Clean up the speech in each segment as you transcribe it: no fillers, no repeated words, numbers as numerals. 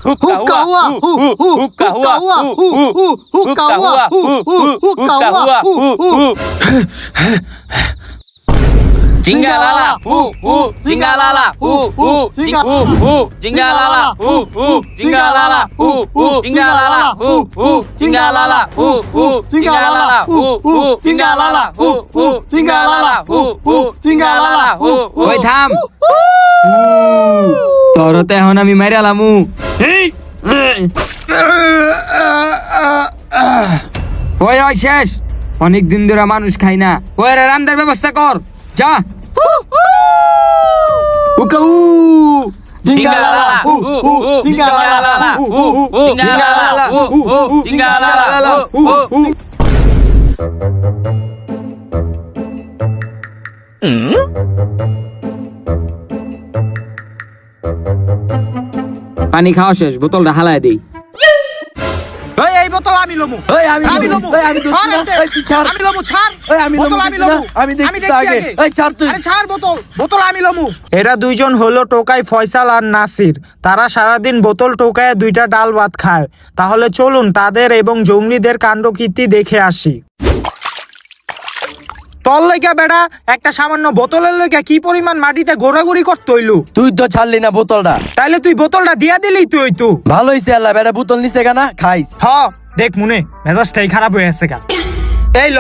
হুক্কা হুয়া হুক্কা হুয়া হুক্কা হুয়া হুক্কা হুয়া Jingalala jingalala jingalala jingalala jingalala jingalala jingalala jingalala jingalala ওই থাম তোর তো এখন আমি মাইরা আলামু ওই ওই শেষ অনেক দিন ধরে মানুষ খাই না ওই রান্নার ব্যবস্থা কর যা উকাউ jingalala jingalala jingalala jingalala পানি খাওয়া শেষ বোতলটা হালায় দেই এই বোতল আমি লমু আমি লমু আমি ছাড় আমি লমু ছাড় বোতল আমি লমু আমি দেখছি আগে ছাড় তুই আরে ছাড় বোতল আমি লমু এরা দুইজন হলো টোকাই ফয়সাল আর নাসির তারা সারাদিন বোতল টোকায় দুইটা ডাল ভাত খায় তাহলে চলুন তাদের এবং জঙ্গলিদের কাণ্ডকীর্তি দেখে আসি তোর লইগা বেড়া একটা সামান্য বোতলের লইগা কি পরিমাণ মাটিতে ঘোরাঘুরি করতে হইলো তুই তো ছাড়লি না বোতলটা তাইলে তুই বোতলটা দিয়া দিলি তুই তো ভালো হইছে আল্লাহ বেটা বোতল নিছে কেনা খাইস হ দেখ মনে মেজাজটাই খারাপ হয়ে আছে কেন এই ল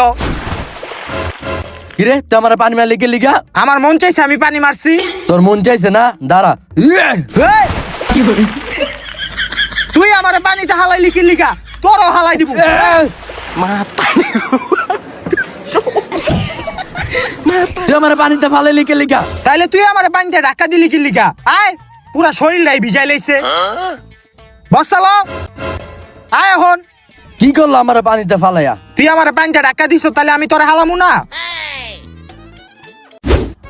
কিরে তুই আমার পানি মারলি কে লিগা আমার মন চাইছে আমি পানি মারছি তোর মন চাইছে না দাঁড়া এই! তুই আমার পানিতে হালাইলি কি লিগা তোরও হালাই দিব তুই আমার পানিতে ফালাইলি কে লিগা তাইলে তুই আমার পানিতে ধাক্কা দিলি কি লিগা আয় পুরা শরীরটাই ভিজাই লাইছে বস্তাল আয় এখন কি করলো আমার পানিতে ফালাইয়া তুই আমার পানিতে ধাক্কা দিছ তাহলে আমি তোরে হালামু না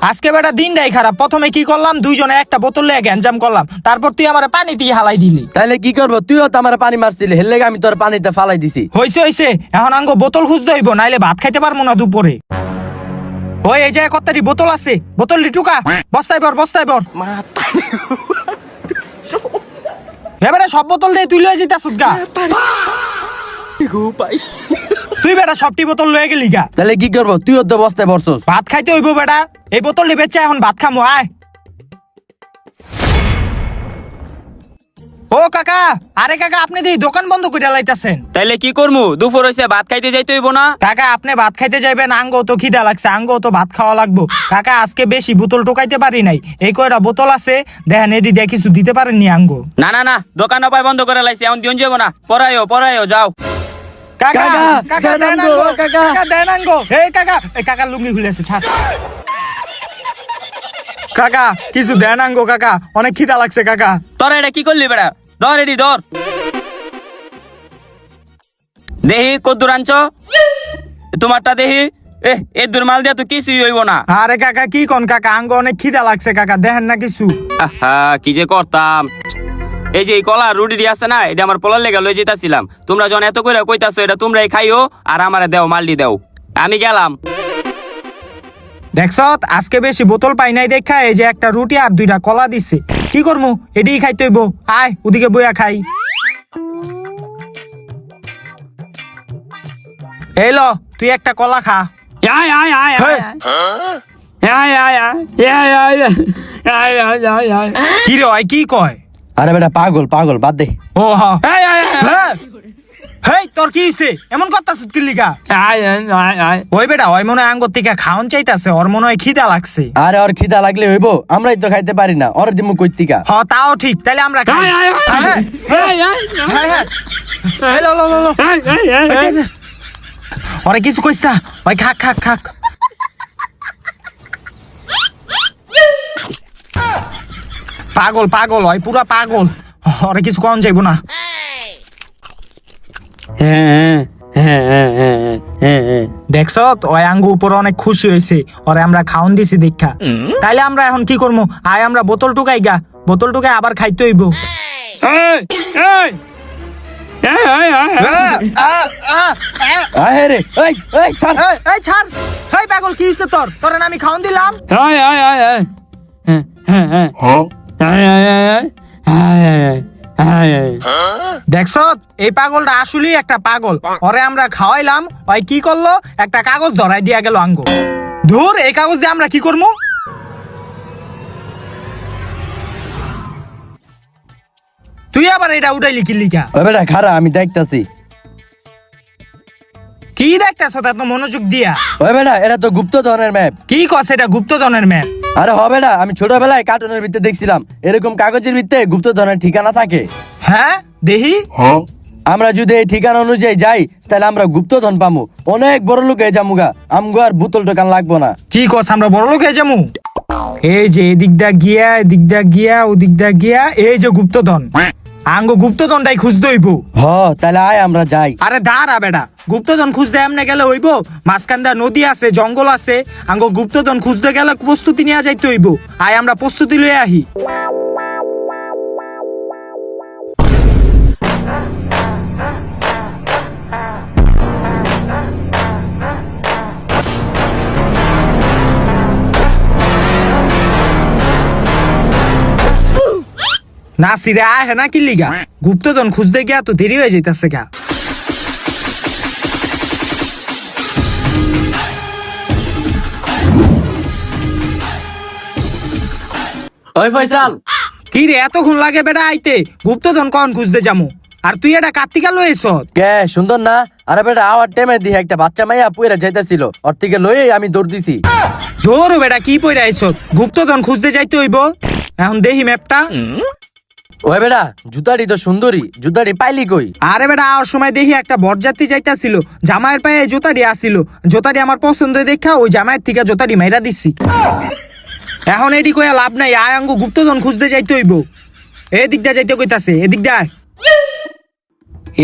আজকে বেটা দিনটাই খারাপ প্রথমে কি করলাম দুইজনে একটা বোতল লিয়ে গ্যাঞ্জাম করলাম তারপর তুই আমার পানি দিয়ে হালাই দিলি তাইলে কি করবো তুইও তো আমার পানি মারছিলি হেলে আমি তোর পানিতে ফালাই দিছি হইছে এখন আঙ্গ বোতল খুঁজতে হইব নাইলে ভাত খাইতে পারবো না দুপুরে ওই এই জায়গায় কত্তারি বোতল আছে বোতল টুকা বস্তায় বর এবারে সব বোতল দিয়ে তুই লয়ে যেতাস গা তুই বেটা সবটি বোতল লয়ে গেলি গা তাহলে কি করবো তুইও তো বস্তায় বসছস ভাত খাইতে হইব বেটা এই বোতলটি বেচে এখন ভাত খামো আয় ও কাকা আরে কাকা আপনি দি দোকান বন্ধ করে লাইতাছেন তাইলে কি করমু দুপুর হইছে ভাত খাইতে যাইতে হইব না কাকা আপনি ভাত খাইতে যাইবেন আঙ্গো তো খিদা লাগছে আঙ্গো তো ভাত খাওয়া লাগবো কাকা আজকে বেশি বোতল টোকাইতে পারি নাই এই কয়টা বোতল আছে দেখেন এটি দিয়ে কিছু দিতে পারেননি আঙ্গো না না না দোকান অপায় বন্ধ করে লাইছে এখন দিন যাবো না পড়াইও যাও কাকা কাকা, কাকা দেন দেন আঙ্গো, আঙ্গো কাকা। কাকা দেন আঙ্গো এই কাকা লুঙ্গি খুলেছে ছাড় কাকা কিছু দেন আঙ্গো কাকা অনেক খিদা লাগছে কাকা তোরা এটা কি করলি বেড়া ধর এডি ধর দেহি কদ্দুর আনছ তোমারটা দেহি এ দূর মাল দিয়া তো কিছুই হইব না আরে কাকা কি কোন কাকা আঙ্গো অনেক খিদা লাগছে কাকা দেখেন না কিছু আহা কি যে করতাম এই যে এই কলা রুটি আছে না এটা আমার পোলার লেগে লই যেতাছিলাম তোমরা যখন এত করে কইতাছো এটা তোমরাই খাইও আর আমারে দেও মালডি দেও আমি গেলাম দেখছ আজকে বেশি বোতল পাই নাই দেখা এই যে একটা রুটি আর দুইটা কলা দিছে কি করমু এডি খাইতে হইব আয় ওদিকে বইয়া খাই এই ল তুই একটা কলা খা আয় আয় আয় হেই। আয় আয় আয় আয় আয় আয় আয় আয় কি রে ওই কি কয় আরে বেটা পাগল বাদ দে ও হ্যাঁ আয় আয় হ্যাঁ হেই তোর কি হইছে এমন করতাছিস কি লিগা আয় আয় আয় ওই বেটা ওই মনে হয় আঙ্গুর থেকে খাওন চাইতাছে ওর মনে হয় খিদা লাগছে আরে ওর খিদা লাগলে হইব আমরাই তো খাইতে পারি না ওর দিমু কইতিকা হ তাও ঠিক তাহলে আমরা খাই আয় আয় হ্যাঁ আয় আয় হ্যাঁ হ্যাঁ এই লো লো লো লো আয় আয় আয় ওরে কিছু কইস না ওই খাক পাগল ওই পুরা পাগল ওরে কিছু কম যাইব না দেখছ ওই আঙ্গু উপর অনেক খুশি হয়েছে ওরে আমরা খাওন দিছি দেখা তাইলে আমরা এখন কি করবো আয় আমরা বোতল টুকাই গা বোতল টুকাই আবার খাইতে হইব আয় রে এই ছাড় এই ছাড় এই পাগল কি হইছে তোর আমি খাওন দিলাম আয় আয় আয় আয় আয় আয় আয় আয় দেখছ এই পাগলটা আসলেই একটা পাগল। ওরে আমরা খাওয়াইলাম, ওই কি করলো, একটা কাগজ ধরাই দিয়া গেল আঙ্গ। ধুর, এই কাগজ দিয়ে আমরা কি করবো? তুই আবার এটা উঠাইলি কি লিখা? ওই বেটা খারা আমি দেখতাছি। কি দেখতেছ এত মনোযোগ দিয়া? ওই বেটা এটা তো গুপ্তধনের ম্যাপ। কি কস এটা গুপ্তধনের ম্যাপ? আরে হবে না, আমি ছোটবেলায় কার্টুনের ভিতরে দেখছিলাম এরকম কাগজের ভিতরে গুপ্তধনের ঠিকানা থাকে। হ্যাঁ দেহি। আমরা যদি এই ঠিকানা অনুযায়ী যাই তাহলে আমরা গুপ্তধন পামু, অনেক বড় লোক হয়ে যামুগা, আমগো আর বোতল টোকান লাগবো না। কি কস আমরা বড় লোক হয়ে যাবো? এই যে এদিক দা গিয়া, এদিক দা গিয়া, ওদিক দা গিয়া, এই যে গুপ্তধন, আঙ্গ গুপ্তধনটাই খুঁজতে হইব। হ তাহলে আয় আমরা যাই। আরে দাঁড়া বেটা, গুপ্তধন খুঁজতে এমনি গেলে হইব? মাঝখানদা নদী আছে, জঙ্গল আছে, আঙ্গ গুপ্তধন খুঁজতে গেলে প্রস্তুতি নিয়ে যাইতে হইব। আয় আমরা প্রস্তুতি লয়ে আহি। না সিরে আয় হ্যাঁ না কি লিগা? গুপ্তধন খুঁজতে গিয়া তো দেরি হয়ে যাইতাছে গা। ওই ফয়সাল, কি রে এতক্ষণ লাগে বেটা আইতে? গুপ্তধন কখন খুঁজতে যামু? আর তুই এটা কার্তিকা লইছ? কে সুন্দর না? আরে বেটা আওয়ার টাইমে দিয়ে একটা বাচ্চা মাইয়া পুয়েরা যাইতাছিল, ওর থেকে লয়ে আমি দৌড় দিছি। ধরো বেটা কি পইরা আইছ? গুপ্তধন খুঁজতে যাইতে হইব। এখন দেখি ম্যাপটা। ওই বেটা জুতাটি তো সুন্দরী, জুতাটি পাইলি কই? আরে বেটা আর সময় দেখি একটা বরযাত্রী যাইতাছিল, জামাইয়ের পায়ে জুতাটি আসিল, জুতাটি আমার পছন্দ দেখা ওই জামাইয়ের থেকে জুতাটি মাইরা দিছি। এখন এটি কইয়া লাভ নাই, আয় আঙ্গু গুপ্তধন খুঁজতে যাইতে হইব। এদিক দা যাইতে কইতাছে, এদিক দা।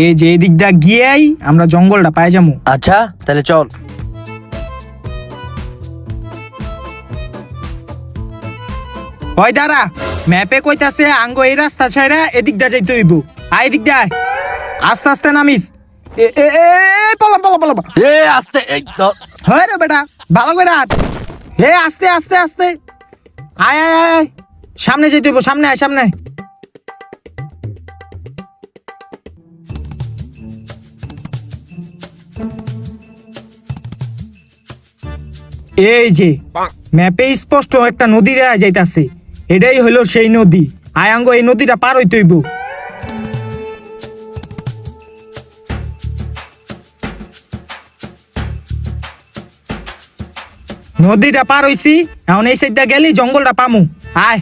এই যে এদিক দা গিয়াই আমরা জঙ্গলটা পাই যামু। আচ্ছা তাহলে চল। ওই দাঁড়া, ম্যাপে কইতাছে আঙ্গো এই রাস্তা ছাইরা এদিক দা যাইতে হইব। আয় এদিক দা, আস্তে আস্তে নামিস। পলাম পলাম পলাম। এ আস্তে, এই তো হয় রে বেটা, ভালো করে হাঁট। হে আস্তে আস্তে আস্তে। আয় আয় আয়, সামনে যেতে হইব, সামনে আয়, সামনে। এই যে ম্যাপে স্পষ্ট একটা নদী দেখা যাইতাছে, এটাই হইলো সেই নদী। আয়াঙ্গ এই নদীটা পার হইতে হইব। নদীটা পার হইছি, এখন এই সাইডটা গেলি জঙ্গলটা পামু। আয়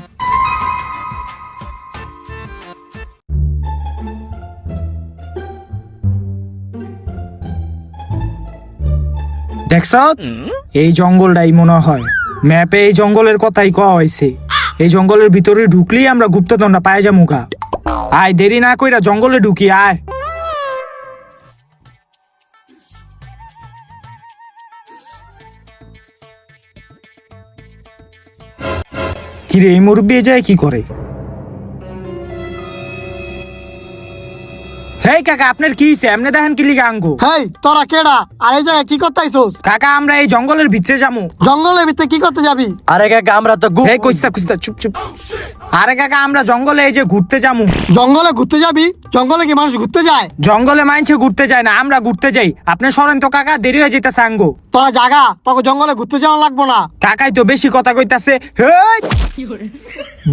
দেখছ, এই জঙ্গলটাই মনে হয় ম্যাপে এই জঙ্গলের কথাই কওয়া হয়েছে। এই জঙ্গলের ভিতরে ঢুকলেই আমরা গুপ্তধনটা পাই যাবো গা। আয় দেরি না কইরা জঙ্গলে ঢুকি, আয়। কিরে এই মুরব্বি যায় কি করে? হেই কাকা, আপনার কি হইছে? এমনি দেখেন কি লিগা আঙ্গো? হেই তোরা কেডা? আর এই জায়গায় কি করতে আইছস? কাকা আমরা এই জঙ্গলের ভিতরে যাবো। জঙ্গলের ভিতরে কি করতে যাবি? আরে কাকা আমরা তো এই কইস্তা কইস্তা, চুপ চুপ। আরে কাকা আমরা জঙ্গলে এই যে ঘুরতে যাবো। জঙ্গলে ঘুরতে যাবি? জঙ্গলে কি মানুষ ঘুরতে যায়? জঙ্গলে মাইনছে ঘুরতে যায় না, আমরা ঘুরতে যাই। আপনি সরেন তো কাকা, দেরি হয়ে যেতেছে আঙ্গো। তোরা জাগা, তোকে জঙ্গলে ঘুরতে যাওয়া লাগবো না। কাকাই তো বেশি কথা কইতাছে। হেই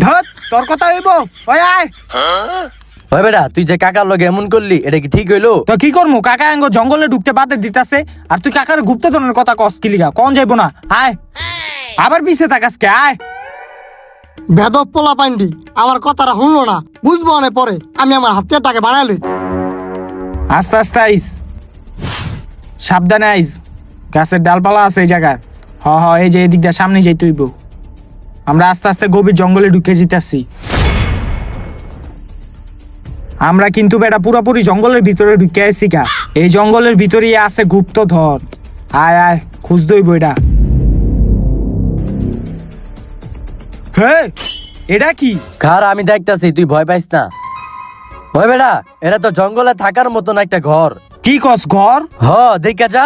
ধত, তোর কথা হইব? ওই আয়। ওই বেটা তুই যে কাকার লগে এমন করলি এটা কি ঠিক হইলো? তো কি করমু, কাকা আঙ্গো জঙ্গলে ঢুকতে বাদে দিতাছে, আর তুই কাকার গুপ্তধনের কথা কস কি লিগা? কোন যাইবো না? আয়, আবার পিছে তাকাস কে? আয়। বেদব পোলা পান্ডি আমার কথাটা শুনলো না, বুঝবো অনেক পরে। আমি আমার হাতিয়ারটাকে বানাইলি। আস্তে আস্তে আইস, সাবধানে আইস। গাছের ডালপালা আছে এই জায়গায়। হ হ, এই যে এদিক দিয়ে সামনে যাইতে হইব। আমরা আস্তে আস্তে গভীর জঙ্গলে ঢুকে যেতেছি। আমরা কিন্তু বেটা পুরোপুরি জঙ্গলের ভিতরে ঢুকে আইছি গা। এই জঙ্গলের ভিতরেই আছে গুপ্তধন। আয় আয়, খুঁজতে হইব এটা। হে এটা কি? খার আমি দেখতাছি, তুই ভয় পাইস না। ওই বেটা এটা তো জঙ্গলে থাকার মতন একটা ঘর। কি কস ঘর? হ দেখা যা।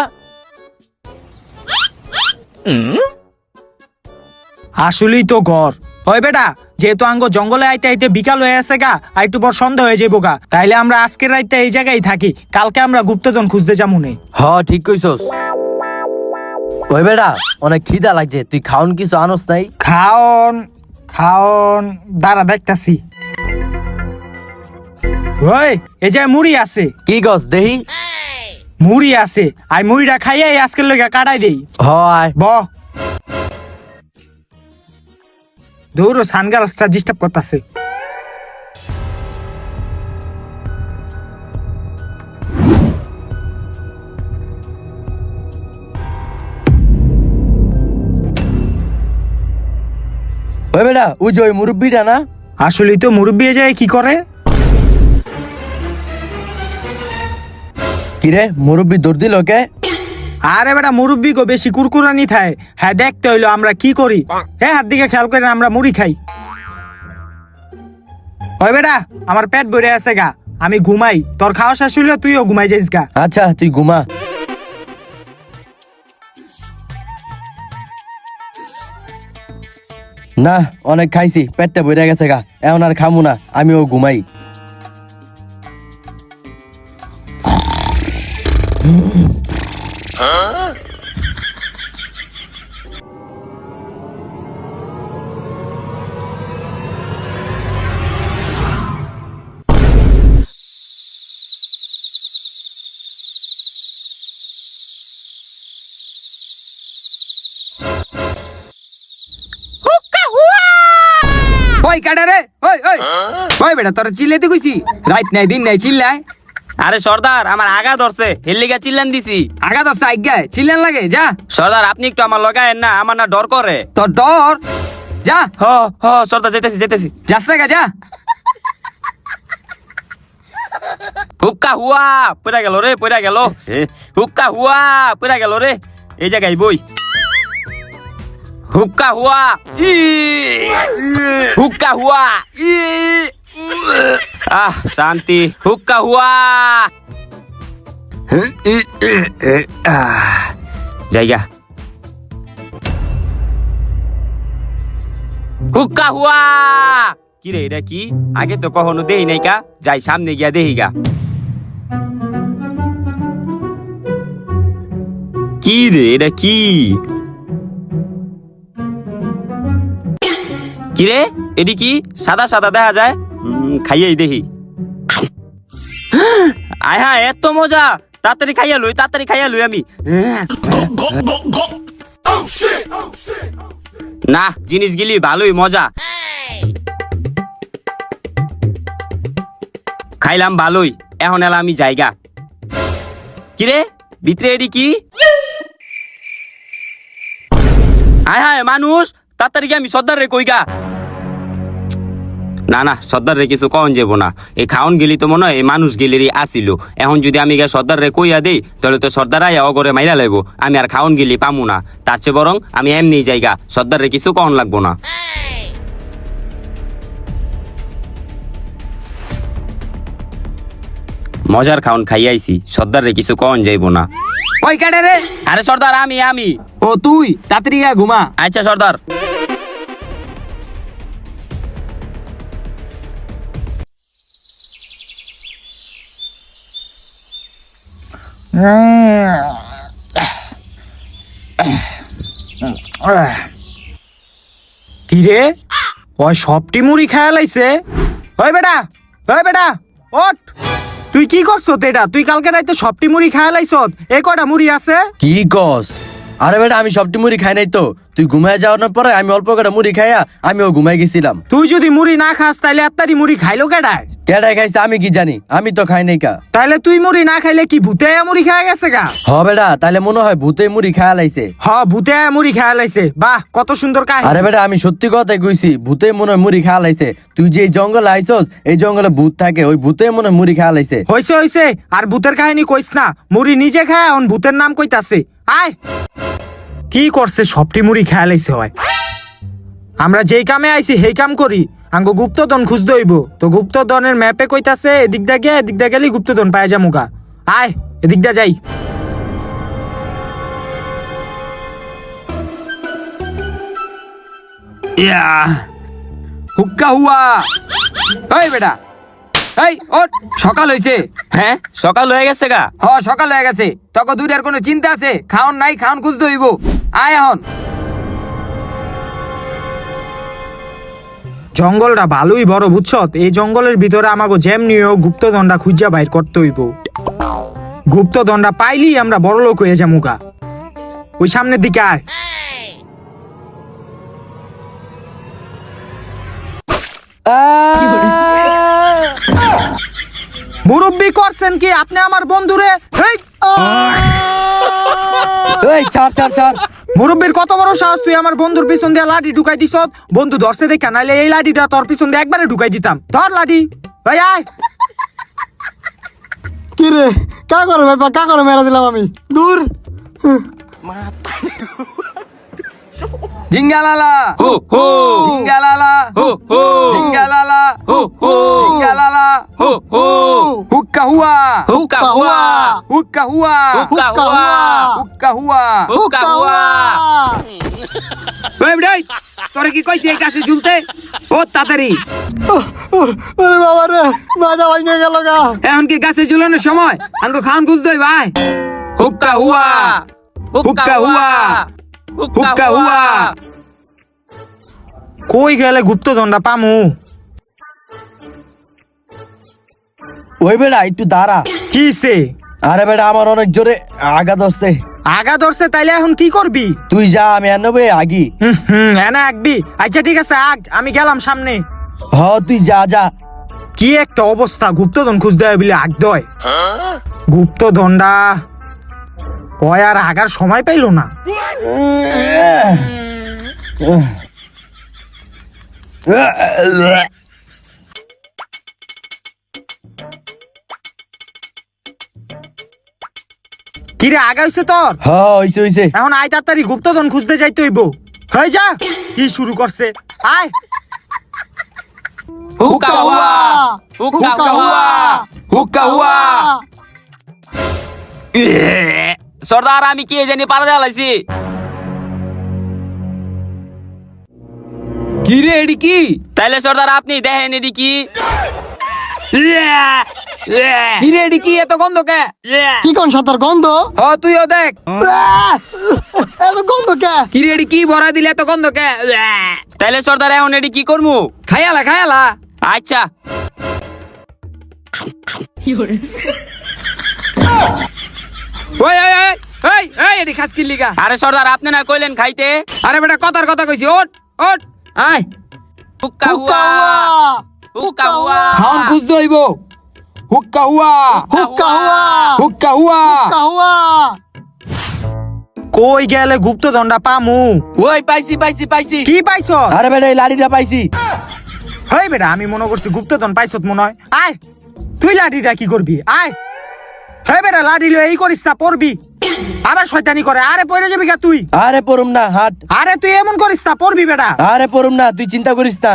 আসলেই তো ঘর। ওই বেটা যেহেতু আঙ্গ জঙ্গলে আইতে আইতে বিকাল হয়ে আছে গা আর একটু পর সন্ধ্যা হয়ে যাবো গা, তাইলে আমরা আজকের রাইতে এই জায়গায় থাকি, কালকে আমরা গুপ্তধন খুঁজতে যাবো নে। হ ঠিক কইছস। ওই বেটা অনেক খিদা লাগছে, তুই খাওন কিছু আনস নাই? খাওন খাওন দাঁড়া দেখতাছি। ওই এই যে মুড়ি আছে, কি গছ দেহি? মুড়ি আছে, আর মুড়িটা খাইয়ে আজকের লইগা কাটাই দেই। হ আয়। ব দৌড়ো সানগ্লাসটা ডিস্টার্ব করতেছে। ওই বেটা ওই যে ওই মুরব্বিটা না? আসলে তো মুরব্বী যায় কি করে? কিরে মুরব্বি দৌড় দিল কে? আরে বেটা মুরব্বী গো বেশি কুরকুরানি থায়, হ্যাঁ দেখতে হইলো আমরা কি করি। হ্যাঁ হাত দিকে খেয়াল করে আমরা মুড়ি খাই। ওই বেটা আমার পেট ভরে আছে গা, আমি ঘুমাই, তোর খাওয়া শেষ হইলো তুইও ঘুমাই যাইস গা। আচ্ছা তুই ঘুমা। না অনেক খাইছি, পেটটা ভরে গেছে গা, এখন আর খামু না, আমিও ঘুমাই। ওই কাটা রে, ওই ওই ওই বেটা তোর চিল্লাইতে কইছি, রাত নাই দিন নাই চিল্লায়। আরে সর্দার আমার আগা ধরছে, হেল্লিগা চিল্লান দিছি। আগা তোর সাইগায় চিল্লান লাগে, যা। সর্দার আপনি একটু আমার লগায়েন না, আমার না ডর করে। তোর ডর, যা। হ হ সর্দার যেতেছি যেতেছি। যাস না যা। হুক্কা হুয়া পড়া গেল রে, পড়া গেল। হুক্কা হুয়া পড়া গেল রে, এই জায়গায় বই। হুক্কা হুয়া ই হুক্কা হুয়া ই শান্তি। হুক্কা হুয়া জায়গা। হুক্কা হুয়া কি রে এটা কি? আগে তো কখনো দেই নাই কা, যাই সামনে গিয়া দেহি গা। কি রে এটা কি? কি রে এডি কি সাদা সাদা দেখা যায়? খাইয়েই দেখি। আয় হ্যাঁ এত মজা, তাড়াতাড়ি খাইয়া লই, তাড়াতাড়ি খাইয়া লই আমি। না জিনিস গিলি ভালোই মজা, খাইলাম ভালোই, এখন এলাম আমি জায়গা। কিরে ভিতরে এডি কি? আয় হায় মানুষ, তাড়াতাড়ি আমি সর্দার রে কইগা। না না সর্দার রে কিছু কন যাব না, এই খাওন গেলি তো মনে হয় এই মানুষ গেলেরই আসিল। এখন যদি আমি গা সর্দার রে কইয়া দেই তাহলে তো সর্দার আয়া অগরে মাইরা লাইব, আমি আর খাওন গেলি পামু না। তার চেয়ে বরং আমি এমনি জায়গা, সর্দার রে কিছু কন লাগবো না। মজার খাওন খাইয়াইছি, সর্দার রে কিছু কন যাইব না। ওই কাটা রে। আরে সর্দার আমি ও তুই তাড়াতাড়ি গা ঘুমা। আচ্ছা সর্দার। কি রে ওই সবটি মুড়ি খায়া লাইছে? ওই বেটা, ওই বেটা ওঠ, তুই কি করছ? এটা তুই কালকে রাইতে সবটি মুড়ি খায়া লাইছ, এ কটা মুড়ি আছে? কি কস? আরে বেটা আমি সবটি মুড়ি খাই নাই তো, তুই ঘুমায় যাওয়ার পরে আমি অল্প করে মুড়ি খাইয়া আমিও ঘুমাই গেছিলাম। তুই যদি মুড়ি না খাস তাইলে এত্তারি মুড়ি খাইলো কেডায়? কেডাই খাইছে আমি কি জানি, আমি তো খাই নাই কা। তাইলে তুই মুড়ি না খাইলে কি ভূতে মুড়ি খায়া গেছে গা? হ বেটা তাইলে মনে হয় ভূতে মুড়ি খায়া লাইছে। হ ভূতে মুড়ি খায়া লাইছে, বাহ কত সুন্দর কাহিনী। আরে বেটা আমি সত্যি কথাই কইছি, ভূতে মনে হয় মুড়ি খায়া লাইছে। তুই যে এই জঙ্গলে আইছস, এই জঙ্গলে ভূত থাকে, ওই ভূতে মনে হয় মুড়ি খায়া লাইছে। হইছে হইছে, আর ভূতের কাহিনী কইস না, মুড়ি নিজে খায় এখন ভূতের নাম কইতাছে। আয় কি করছে সবটি মুড়ি খায়া লাইছে হয়। আমরা যেই কামে আইছি সেই কাম করি, আঙ্গো গুপ্তধন খুঁজতে হইব। তো গুপ্তধনের ম্যাপে কইতাছে এদিক দা গিয়ে এদিক দা গেলি গুপ্তধন পায় যামুগা। আয় এদিক দা যাই। হুক্কা হুয়া। এই বেটা, এই ওঠ, সকাল হইছে। হ্যাঁ সকাল হয়ে গেছে গা। সকাল হয়ে গেছে, তোকে দূরের কোনো চিন্তা আছে? খাওন নাই, খাওন খুঁজতে হইব। আয় এখন। জঙ্গলটা ভালোই বড় বুঝছত, এই জঙ্গলের ভিতরে আমাকে যেমনিও গুপ্তধনটা খুঁজা বাইর করতে হইব। গুপ্তধনটা পাইলেই আমরা বড় লোক হয়ে যাবো গা। ওই সামনের দিকে আয়। মুরব্বি করছেন কি আপনি আমার বন্ধুরে? হেই! এই ছাড় ছাড় ছাড়। মুরব্বির কত বড় সাহস, তুই আমার বন্ধুর পিছন দিয়ে লাঠি ঢুকাই দিছ। বন্ধু ধরছে দেখা, নাইলে এই লাঠিটা তোর পিছন দিয়ে একবারে ঢুকাই দিতাম। ধর লাঠি, ভাই আয়। কি রে কা করে ভাই, কা করে মেরা দিলাম আমি, দূর। জিঙ্গালালা হো হো জিঙ্গালালা হো হো জিঙ্গালালা হো হো জিঙ্গালালা হো হো হুক্কা হুয়া হুক্কা হুয়া হুক্কা হুয়া হুক্কা হুয়া হুক্কা হুয়া। হুক্কা হুয়া। ওই বেটা, তোরে কি কইছি এই গাছে ঝুলতে? ও তাড়াতাড়ি, ওরে বাবা রে, মাজা ভাঙে গেল গা। এখন কি গাছে ঝুলানোর সময়? আঙ্গো খাওন খুঁজতে হইব। আয়। হুক্কা হুয়া হুক্কা হুয়া হুক্কা হুয়া। কই গেলে গুপ্তধনটা পামু? ওই বেটা একটু দাঁড়া। কিসে? আরে বেটা আমার অনেক জোরে আগা ধরছে। আগা ধরছে, তাইলে এখন কি করবি? তুই যা, আমি আনবে আগি। এনা আঁকবি? আচ্ছা ঠিক আছে, আগ, আমি গেলাম সামনে। হ তুই যা যা। কি একটা অবস্থা, গুপ্তধন খুঁজতে হয় বলে আগ দয়। গুপ্তধনটা ওই আর আগার সময় পাইলো না। কিরে আগা হইছে তোর? হ হইছে হইছে। এখন আয় তাড়াতাড়ি, গুপ্তধন খুঁজতে যাইতে হইব। হয়ে যা, কি শুরু করছে? আয়। হুক্কা হুয়া হুক্কা হুয়া হুক্কা হুয়া। সর্দার আমি কি জানি পারা দেওয়ালাইছি। কি রে, এডি কি? তাইলে সর্দার আপনি দেখেন এটি কি। কি রে, এডি কি? এত গন্ধ কে? কি কোন সাতার গন্ধ? তুইও দেখ। এত গন্ধ কে? কি রে, এডি কি ভরা দিলে এত গন্ধ কে? তাইলে সর্দার এখন এটি কি করবো? খায়ালা খায়ালা। আচ্ছা ওই ওই ওই ওই ওই, এডি খাস কি লিগা? আরে সর্দার আপনি না কইলেন খাইতে। আরে বেটা, কথার কথা কইছি। ওঠ ওঠ, আয়। হুক্কা হুয়া হুক্কা হুয়া খাওন খুঁজতে হইব। হুক্কা হুয়া হুক্কা হুয়া হুক্কা হুয়া। হুক্কা হুয়া। কই গেলে গুপ্তধনটা পামু? ওই পাইছি পাইছি পাইছি। কি পাইছ? আরে বেটা এই লাঠিটা পাইছি। হেই বেটা, আমি মনে করছি গুপ্তধন পাইছত মনে হয়। আয়, তুই লাঠিটা কি করবি? আয়। হে বেটা, লাঠি লই এই করিস না, পড়বি। আবার শয়তানি করে। আরে পড়ে যাবি গা তুই। আরে পড়ুম না, হাট। আরে তুই এমন করিস না, পড়বি বেটা। আরে পড়ুম না, তুই চিন্তা করিস না।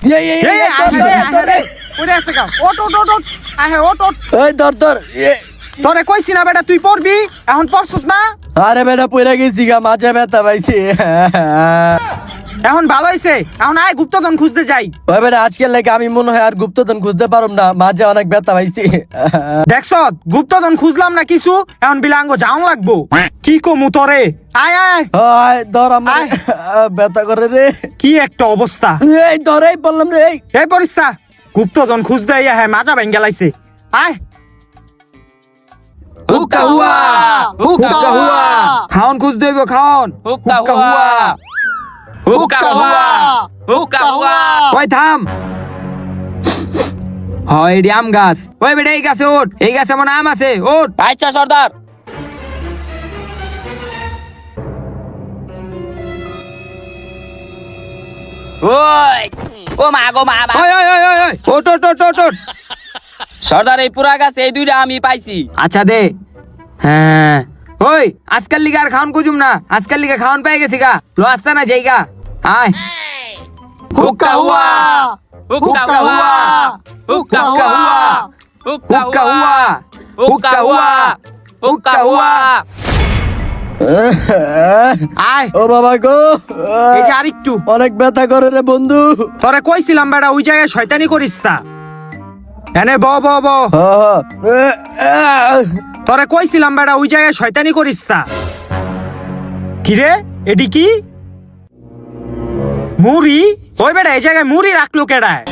এই, এই, এই, এই, এই, আয় ধর, রে, ধর, আয় রে। পড়ে আছে গা। ওট ওট ওট ওট। আহে ওট ওট। এই ধর ধর। তোরে কইছি না বেটা, তুই পড়বি। এখন পড়ছত না? আরে বেটা পয়রা গেছি গা, মাঝে ব্যথা পাইছি। এখন ভালো হইছে। এখন আয় গুপ্তধন খুঁজতে যাই। ওই বেটা আজকের লেগে আমি মনে হয় আর গুপ্তধন খুঁজতে পারুম না, মাঝে অনেক ব্যথা পাইছি। দেখছত, গুপ্তধন খুঁজলাম না কিছু, এখন বিলাঙ্গ যাওন লাগবো। কি কমু তোরে? আয় আয়। ওই ধর আমার আয়। ব্যথা করে রে। কি একটা অবস্থা। এই ধর, এই বললাম রে। এই এই পড়িস না। গুপ্তধন খুঁজতে ইয়া হ্যাঁ মাজা ভেঙ্গে লাইছে। আয়। হুক্কা হুয়া হুক্কা হুয়া। খাওন খুঁজতে হইব, খাওন। হুক্কা হুয়া হুক্কা হুয়া হুক্কা হুয়া। ওই থাম। হয় এডি আম গাছ। ওই বেটা এই গাছে ওঠ, এই গাছে মনে আম আছে, ওঠ। আচ্ছা সর্দার। ওই ও মা গো মা। ওই ওই ওই ওই ওই, ওঠ ওঠ ওঠ ওঠ ওঠ। সর্দার এই পুরা গাছ এই দুইটা আমি পাইছি। আচ্ছা দে। হ্যাঁ ওই, আজকাল লিগা আর খাওন খুঁজুম না, আজকাল লিগা খাওন পেয়ে গেছি গা। লো আসছে না জায়গা। আয়। হুক্কা হুয়া হুক্কা হুয়া হুক্কা হুয়া হুক্কা হুক্কা হুয়া হুয়া হুক্কা হুয়া হুক্কা হুয়া। আয় ও বাবা গো, এই যে আরেকটু। অনেক ব্যথা করে রে বন্ধু। তোরে কইছিলাম বেটা ওই জায়গায় শয়তানি করিস না। এনে ব ব ব তোরে কইছিলাম বেটা ওই জায়গায় শয়তানি করিস না। কিরে এডি কি মুড়ি? ওই বেটা এই জায়গায় মুড়ি রাখলো কেডায়?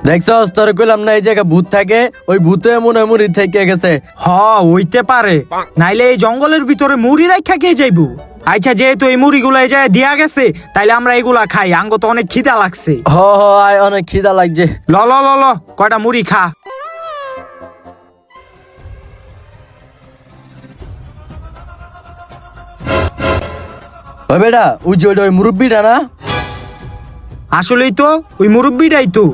দেখছস, তোর কইলাম না এই জায়গা ভূত থাকে, ওই ভূতে মনে মুড়ি থেকে গেছে। হ হইতে পারে, নাইলে এই জঙ্গলের ভিতরে মুড়ি রাখা কে যাইবো? আচ্ছা যেহেতু এই মুড়িগুলো এই জায়গায় দিয়া গেছে, তাইলে আমরা এগুলা খাই। আঙ্গ তো অনেক খিদা লাগছে। হ হ আয়, অনেক খিদা লাগছে। ল ল ল ল কয়টা মুড়ি খা। ওই বেটা, ওই যে ওই মুরব্বিটা না? আসলেই তো ওই মুরব্বিটাই তো।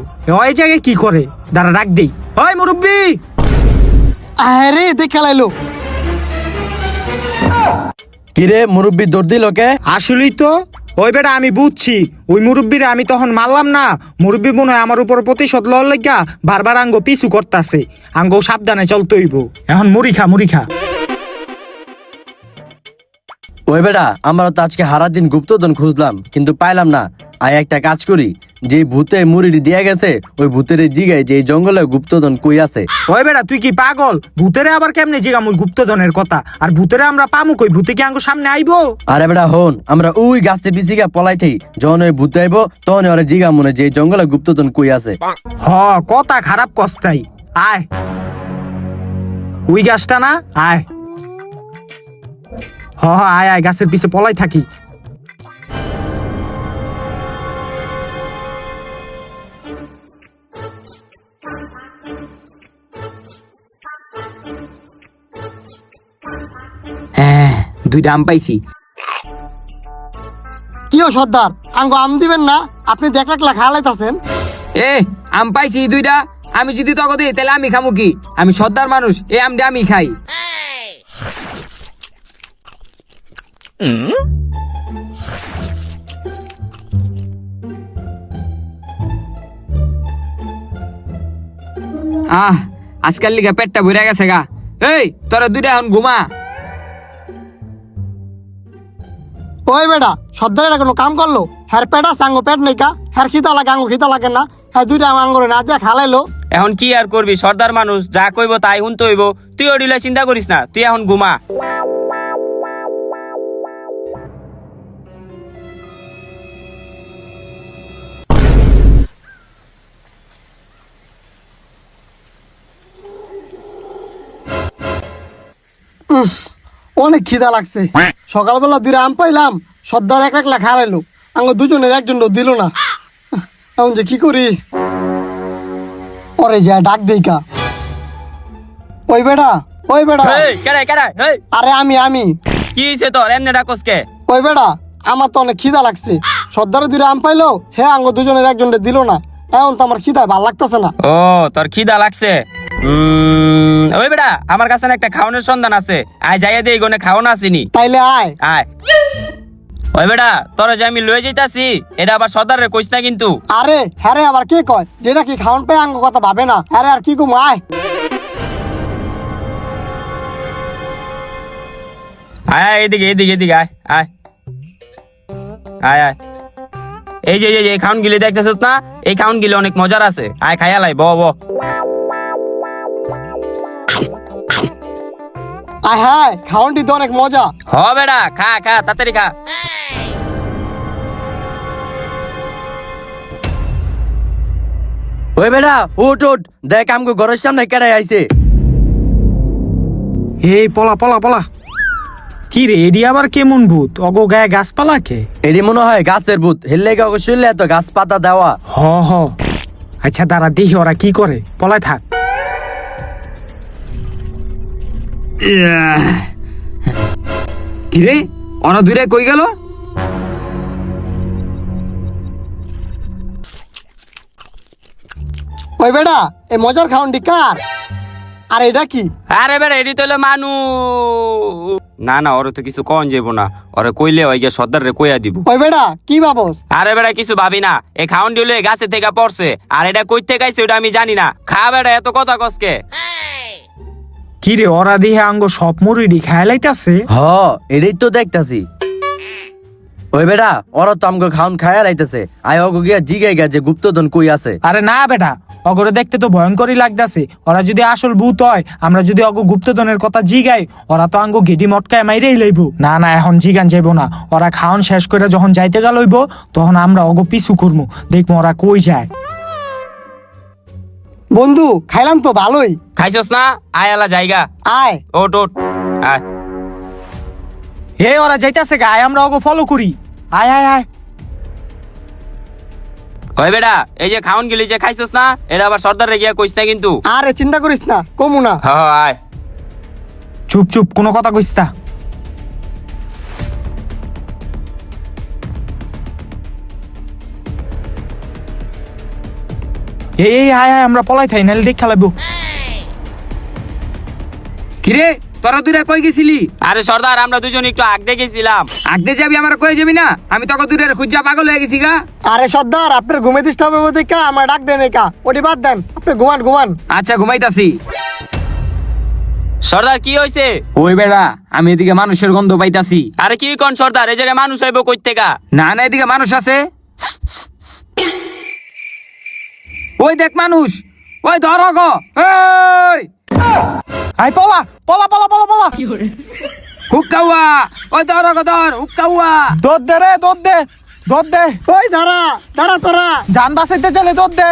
ওই জায়গায় কি করে? দাঁড়া ডাক দেই। ওই মুরব্বি! আরে দেখা লাইলো। কিরে মুরব্বি দৌড় দিল কে? আসলেই তো ওই বেটা, আমি বুঝছি ওই মুরব্বিরে আমি তখন মারলাম না। মুরব্বি মনে হয় আমার উপর প্রতিশোধ লওয়ার লাগিয়া বারবার আঙ্গ পিছু করতাছে। আঙ্গ সাবধানে চলতে হইব। এখন মুড়ি খা, মুড়ি খা। ওই বেটা, আমরা তো আজকে হারা দিন গুপ্তধন খুঁজলাম কিন্তু পাইলাম না। আয় একটা কাজ করি, যে ভূতে মুড়িটি দিয়া গেছে ওই ভূতের জিগায় যে এই জঙ্গলে গুপ্তধন কই আছে। ওই বেটা তুই কি পাগল? ভূতেরে আবার কেমনে জিগাম ওই গুপ্তধনের কথা? আর ভূতেরে আমরা পামু কই? ভূতে কি আঙ্গ সামনে আইবো? আরে বেটা হন, আমরা ওই গাছে পিছিয়ে পলাই থাই, যখন ওই ভূতে আইবো তখন ওরা জিগা মনে যে এই জঙ্গলে গুপ্তধন কই আছে। হ কথা খারাপ কস্তাই। আয় ওই গাছটা না, আয়। হ হ আয় আয়, গাছের পিছে পলাই থাকি। হ্যাঁ, দুইটা আম পাইছি। কিও সর্দার, আঙ্গ আম দিবেন না? আপনি দেখ একলা খাওয়ালাইতাছেন। এ আম পাইছি দুইটা, আমি যদি তক দিই তাহলে আমি খামু কি? আমি সর্দার মানুষ, এই আমটা আমি খাই। আজকাল লিগা পেটটা ভরে গেছে গা। এই তোরা দুইটা এখন ঘুমা। ওই বেটা, সর্দার এটা কোনো কাম করলো? হ্যার পেট আছে, আঙ্গ পেট নেই কা? হ্যার খিদা লাগে, আঙ্গ খিদা লাগে না? হ্যাঁ দুইটা আঙ্গরে না দিয়া খালাইলো। এখন কি আর করবি? সর্দার মানুষ, যা কইব তাই শুনতে হইব। তুই ওডিলে চিন্তা করিস না, তুই এখন ঘুমা। অনেক খিদা লাগছে। সকালবেলা দুইটা আম পাইলাম, সর্দার এক একলা খালাইলো, আঙ্গ দুজনের একজন দিল না। এখন যে কি করি? ওরে যা ডাক দেই কা। ওই বেটা, ওই বেটা। এই কেডা কেডা? এই আরে আমি। কি হইছে তোর? এমনে ডাকসকে? ওই বেটা, আমার তো অনেক খিদা লাগছে। সর্দারে দুইটা আম পাইলো, হে আঙ্গ দুজনের একজন দিল না। এখন তো আমার খিদা ভাল লাগতেছে না। ও তোর খিদা লাগছে? ওই বেটা, আমার কাছে না একটা খাওনের সন্ধান আছে। আয় যাইয়া দে, গনে খাওন আসেনি। তাইলে আয়। আয়। ওই বেটা, তোরা যে আমি লয়ে যাইতাছি, এটা আবার সর্দারে কইস না কিন্তু। আরে হ্যারে আবার কে কয় যেটা কি খাওন পায় আঙ্গ কথা ভাবে না? আরে আর কি কম, আয়। আয় এদিকে এদিকে এদিকে আয় আয় আয় আয়। এই যে এই খাউন গিলে দেখতেছিস না? এই খাউন গিলে অনেক মজার আছে। আয় খাইয়া লাই, ব ব। আয় হ্যাঁ, খাওনটি তো অনেক মজা। হ বেটা, খা খা তাড়াতাড়ি খা। ওই বেটা উঠ উঠ, দেখ আমগো ঘরের সামনে কেডাই আইছে। এই পলা পলা পলা। কি রে এডি আবার কেমন ভূত? অগো গায়ে গাছপালা কে? এটি মনে হয় গাছের ভূত, হেললে কাউকে শুনলে এত গাছ পাতা দেওয়া। হ হ। আচ্ছা দাঁড়া দেখি ওরা কি করে। পলায় থাক। কিরে অন দূরে কই গেল? ওই বেটা, এই মজার খাওনটি কার? আর এটা কি? আরে বেটা, এডি তো হলো মানু। না না, ওরে তো কিছু কন যাবো না। ওরে কইলে ওই গিয়ে সর্দারে কইয়া দিব। ওই বেটা কি ভাবস? আরে বেটা কিছু ভাবি না। এই খাউন দিলে গাছে থেকে পড়ছে, আর এটা কই থেকে আইছে ওটা আমি জানি না। খা বেটা, এত কথা কসকে। কি রে ওরা দিয়ে আঙ্গ সব মুড়ি খায় লাইতাছে। হ এটাই তো দেখতাছি। ওই বেটা ওরা তো আমাকে খাওন খায়া রাইতেছে, আয় অগো গিয়া জিগাই গা যে গুপ্তধন কই আছে। আরে না বেটা, অগরে দেখতে তো ভয়ঙ্করই লাগতাছে। ওরা যদি আসল ভূত হয়, আমরা যদি অগ গুপ্তধনের কথা জিগাই, ওরা তো আঙ্গো গেডি মটকায় মাইরেই লইব। না না, এখন জিগান যাইব না। ওরা খাওন শেষ করে যখন যাইতে গেল হইব, তখন আমরা অগ পিছু করবো, দেখবো ওরা কই যায়। বন্ধু খাইলাম তো ভালোই। খাইছস না? আয় আলা জায়গা। আয় ওট ওট আয়। হে ওরা যাইতাছে গায়, আমরা অগ ফলো করি। আয় আয় আয়। ওই বেটা, এই যে খাওন গেলি যে খাইছস না, এটা আবার সর্দার রে গিয়া কইস না কিন্তু। আরে চিন্তা করিস না, কমু না। হ আয়। চুপ চুপ, কোনো কথা কইস না। এই আয় আয়, আমরা পলাই থাই, নাহলে দেখ খেলাবো। কিরে তোরা দুইটা কই গেছিলি? আরে সর্দার, আমরা দুজন একটু আগদে গেছিলাম। আগদে যাবি আমার কই যাবি না? আমি তোকে দূরের খুঁজা পাগল হয়ে গেছি গা। আরে সর্দার, আপনার ঘুমে ডিস্টার্ব হবে দেখা আমার ডাক দেন একা, ওটি বাদ দেন, আপনি ঘুমান ঘুমান। আচ্ছা ঘুমাইতাছি। সর্দার কি হইছে? ওই বেড়া, আমি এদিকে মানুষের গন্ধ পাইতাছি। আরে কি কোন সর্দার, এই জায়গায় মানুষ আইব কই থেকে? না না, এদিকে মানুষ আছে। ওই দেখ মানুষ, ওই ধর গো। এই আয় পলা পলা পলা পলা পলা। হুক্কাউয়া, ওই ধর গো, ধর হুক্কাউয়া। দৌড় দে রে, দৌড় দে, দৌড় দে। ওই দাঁড়া দাঁড়া তোরা। জান বাঁচাইতে চলে, দৌড় দে।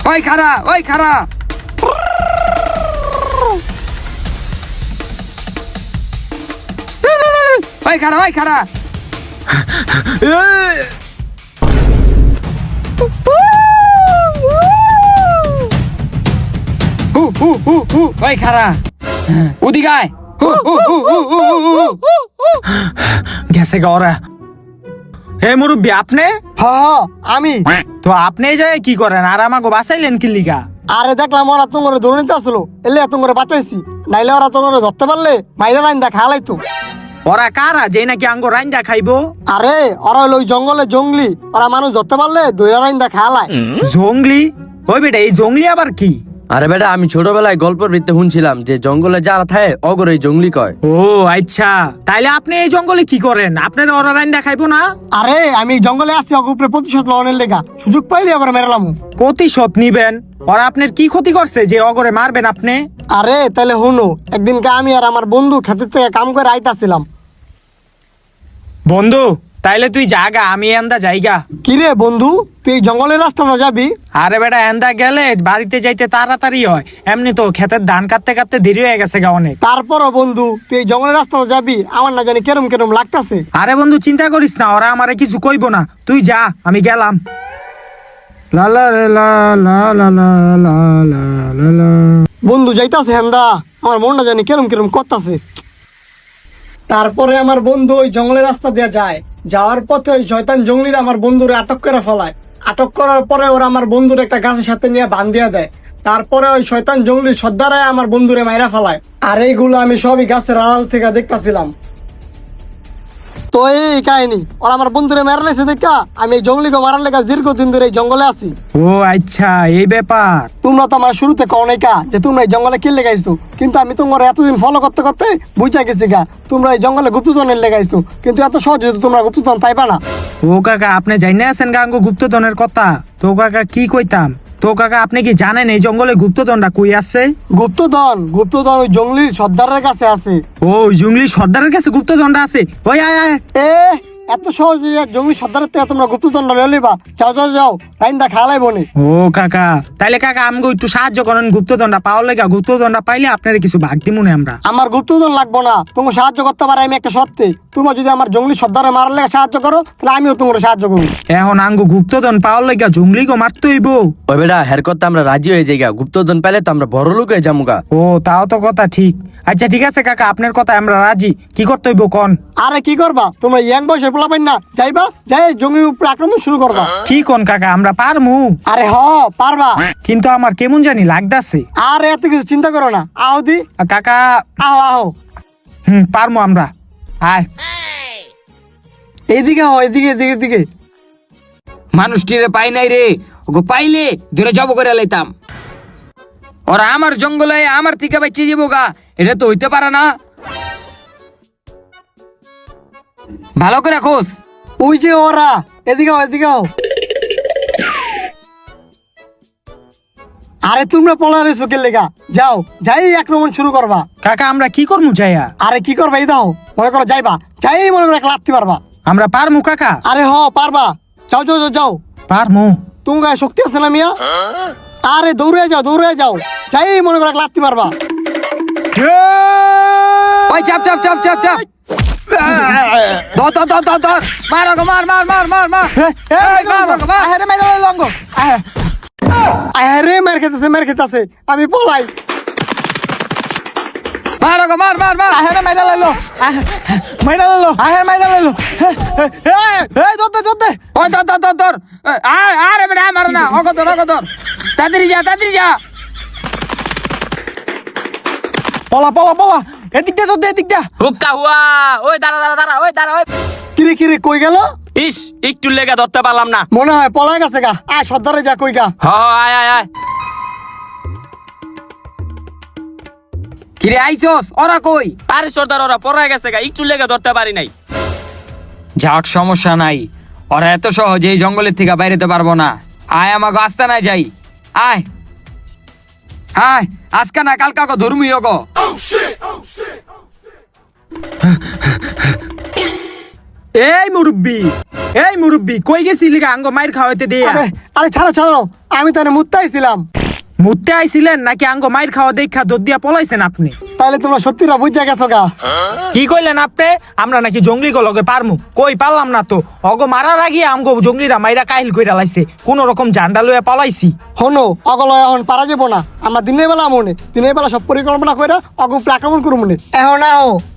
ওই খারা, ওই খারা। ওই খারা, ওই খারা। হু হু হু হু, ওই খারা। ওদিকে আয়। হু হু হু হু হু হু হু। গেছে গা ওরা। হে মুরব্বী, আপনি হ হ আমি। তো আপনি যায় কি করেন আর আমাকে বাঁচাইলেন কি লিগা? আরে দেখলাম ওরা তোমার ধরে নিতে আসলো, এলে তোমার বাঁচাইছি, নাইলে ওরা তোমার ধরতে পারলে মাইরা রাইন্দা খালাইতো। ওরা কারা যে নাকি আঙ্গো রাইন্দা খাইবো? আরে ওরা হলো ওই জঙ্গলে জঙ্গলি, ওরা মানুষ ধরতে পারলে দইরা রাইন্দা খালায়। জঙ্গলি? ওই বেটা, এই জঙ্গলি আবার কি? আরে বেটা, আমি ছোটবেলায় গল্পের ভিত্তে শুনছিলাম যে জঙ্গলে যারা থাকে অগর এই জঙ্গলি কয়। ও আচ্ছা, তাইলে আপনি এই জঙ্গলে কি করেন? আপনার ওরা রাইন্দা খাইবো না? আরে আমি এই জঙ্গলে আসছি অগ উপরে প্রতিশোধ লওয়ার লেগা, সুযোগ পাইলে ওরা মেরালাম। প্রতিশোধ নিবেন? ওরা আপনার কি ক্ষতি করছে যে অগরে মারবেন আপনি? আরে তাহলে হুনো, একদিনকে আমি আর আমার বন্ধু ক্ষেতের থেকে কাম করে আইতাছিলাম। বন্ধু, তাইলে তুই জাগা, আমি এন্দা যাইগা। কিরে বন্ধু, তুই এই জঙ্গলের রাস্তাটা যাবি? আরে বেটা, এন্দা গেলে বাড়িতে যাইতে তাড়াতাড়ি হয়, এমনি তো ক্ষেতের ধান কাটতে কাটতে দেরি হয়ে গেছে গা অনেক। তারপরও বন্ধু তুই এই জঙ্গলের রাস্তাটা যাবি, আমার না জানি কেরম কেরম লাগতাছে। আরে বন্ধু, চিন্তা করিস না, ওরা আমারে কিছু কইব না, তুই যা, আমি গেলাম। লা লা রে লা লা লা লা লা লা লা লা। বন্ধু যাইতাছে হেন্দা, আমার মনটা জানি কেরম কেরম করতাছে। তারপরে আমার বন্ধু ওই জঙ্গলের রাস্তা দিয়ে যায়, যাওয়ার পথে ওই শয়তান জঙ্গলিরা আমার বন্ধুরে আটক করে ফেলায়। আটক করার পরে ওরা আমার বন্ধুর একটা গাছের সাথে নিয়ে বান্ধিয়া দেয়। তারপরে ওই শয়তান জঙ্গলির সর্দারায় আমার বন্ধুরে মাইরা ফেলায়। আর এইগুলো আমি সবই গাছের আড়াল থেকে দেখতাছিলাম। তো এই কাহিনী, ওরা আমার বন্ধুরে মারলেছে দেখা আমি এই জঙ্গলিকে মারার লেগে দীর্ঘদিন ধরে এই জঙ্গলে আছি। ও আচ্ছা, এই ব্যাপার। তোমরা তো আমার শুরুতে কনেকা যে তোমরা এই জঙ্গলে কি লেগাইছো, কিন্তু আমি তোমার এতদিন ফলো করতে করতে বুঝা গেছি গা তোমরা এই জঙ্গলে গুপ্তধনের লেগাইছো, কিন্তু এত সহজে তো তোমরা গুপ্তধন পাইবা না। ও কাকা, আপনি জাইনে আছেন গাঙ্গো গুপ্তধনের কথা? তো কাকা কি কইতাম? তো কাকা, আপনি কি জানেন এই জঙ্গলে গুপ্তধনটা কই আছে? গুপ্তধন গুপ্তধন ওই জঙ্গলির সর্দারের কাছে আছে। ও, ওই জঙ্গলি সর্দারের কাছে গুপ্তধনটা আছে? ওই আয় আয়। এ এত সহজে জঙ্গলি সর্দারের থেকে তোমরা গুপ্তধনটা লয়ে লিবা? যাও যাও যাও, রাইন্দা খালাই বনে। ও কাকা, তাইলে কাকা আমগো একটু সাহায্য করেন গুপ্তধনটা পাওয়ার লেগা। গুপ্তধনটা পাইলে আপনারা কিছু ভাগ দিমুনে আমরা। আমার গুপ্তধন লাগবো না, তোমাকে সাহায্য করতে পারে আমি একটা সত্যি। তোমরা যদি আমার জঙ্গলি সর্দারে মারার লেগে সাহায্য করো, তাহলে আমিও তোমার সাহায্য করবো। এখন আঙ্গো গুপ্তধন পাওয়ার লেগা জঙ্গলি গো মারতে হইব। ওই বেটা, হের করতে আমরা রাজি হয়ে যাই গা, গুপ্তধন পাইলে তো আমরা বড় লোক হয়ে যামুগা। ও, তাও তো কথা ঠিক। আচ্ছা ঠিক আছে কাকা, আপনার কথা আমরা রাজি। কি করতে হইব কোন? আরে কি করবা তোমরা, ইয়াং বয়সের পোলা পাই না, যাইবা যাই জঙ্গলির উপরে আক্রমণ শুরু করবা। কি কোন কাকা, আমরা পারমু? আরে হ পারবা, কিন্তু আমার কেমন জানি লাগতাছে। আর এত কিছু চিন্তা করো না, আও দি কাকা, আও আও। পারমু আমরা। আয়। এইদিকে হো, এদিকে এদিকে এদিকে। মানুষটিরে পাই নাই রে, ওকে পাইলে ধরে জব করে লাইতাম। ওরা আমার জঙ্গলে আমার থেকে বাঁচিয়ে যাবো গা, এটা তো হইতে পারে না। ভালো করে খোঁজ। ওই যে ওরা, এদিকেও এদিকেও। আরে তোমরা পলা রয়েছো কে লেগা? যাও যাই আক্রমণ শুরু করবা। কাকা আমরা কি করবো যাইয়া? আরে কি করবা এই দাও, মনে করো যাইবা, যাই মনে করো একটা লাত্তি পারবা। আমরা পারমু কাকা? আরে পারবা, যাও যাও যাও যাও। পারমু। তুমি গায়ে শক্তি আছে না মিয়া? আরে দৌড়ে যাও, যাই মনে করো একটা লাত্তি পারবা। ওই চাপ চাপ চাপ চাপ চাপ। ধর ধর ধর ধর ধর, মার ওকে, মার মার মার মার মার। আরে মার খেতেছে, আমি পলাই। মার ওকে, মার মার মার। আহেরে মাইরা লাইলো, আহের মাইরা লাইলো। এই ধরতে। ওই ধর ধর ধর ধর। আরে বেটা মার না, ওকে ধর ওকে ধর। তাড়াতাড়ি যা। পলা এদিক দিয়ে। হুক্কা হুয়া, ওই দাঁড়া, ওই দাঁড়া, ওই। কিরে কই গেল? ইস, একটু লেগে ধরতে পারলাম না। মনে হয় পলাই গেছে গা। আয় সর্দারে যা, কই গা? আয়। কিরে আইসোস, ওরা কই? আরে সর্দার, ওরা পড়ায় গেছে গা, একটু লেগে ধরতে পারি নাই। যাক, সমস্যা নাই। ওরা এত সহজে এই জঙ্গলের থেকে বাইরেতে পারবো না। আয় আমাকে আস্তানায় যাই। আয় আজকে না কালকা গো ধর্মী গো। এই মুরব্বি কই গেছিলি গা? আঙ্গ মাইর খাওয়াইতে দিয়া। আরে ছাড়ো, আমি তো মুত্তে আইছিলাম। মুতে আইছিলেন নাকি আঙ্গ মাইর খাওয়া দেখা দৌড় দিয়া পলাইছেন আপনি? তাহলে তোমরা সত্যিটা বুঝা গেছো গা। কি কইলেন আপনি? আমরা নাকি জঙ্গলি গো লগে পারমু? কই পারলাম না তো। অগো মারার আগে আমগো জঙ্গলিরা মাইরা কাহিল কইরা লাইছে, কোন রকম জান্ডা লইয়া পালাইছি। হনো অগলয় এখন পারা যাবো না। আমরা দিনের বেলা সব পরিকল্পনা করে অগুপরে আক্রমণ করবো মনে। এখন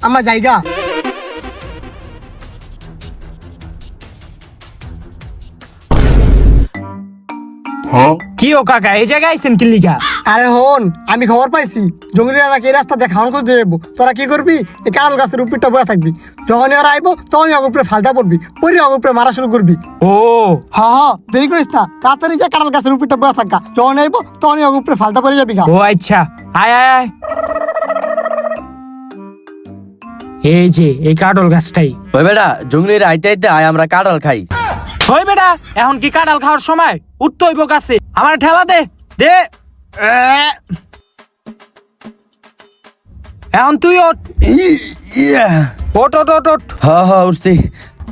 আমরা জায়গা। কি ও কাকা, এই জায়গায় আইছেন কি লিগা? আরে আমি খবর পাইছি জঙ্গলিরা নাকি এই রাস্তা দিয়ে খাওয়ান করতে যাবো। তোরা কি করবি? এই কাঁড়াল গাছের উপরটা বয়ে থাকবি। যখনই ওরা আইবো তখনই অগুপরে ফালতা পড়বি, অগুপরে মারা শুরু করবি। ও দেরি করিস না, তাড়াতাড়ি যা কাঁড়াল গাছের উপরটা বয়ে থাকা। যখন আইবো তখনই অগুপরে ফালতা পড়ে যাবি গা। ও আচ্ছা, আয়। এই যে এই কাঁঠাল গাছটাই। ওই বেটা, জঙ্গলিরা আইতে আয় আমরা কাঁঠাল খাই। ওই বেটা, এখন কি কাঁঠাল খাওয়ার সময়? উঠতে হইব গাছে। আমার ঠেলা দে। এখন তুই ওঠ। উঠছি।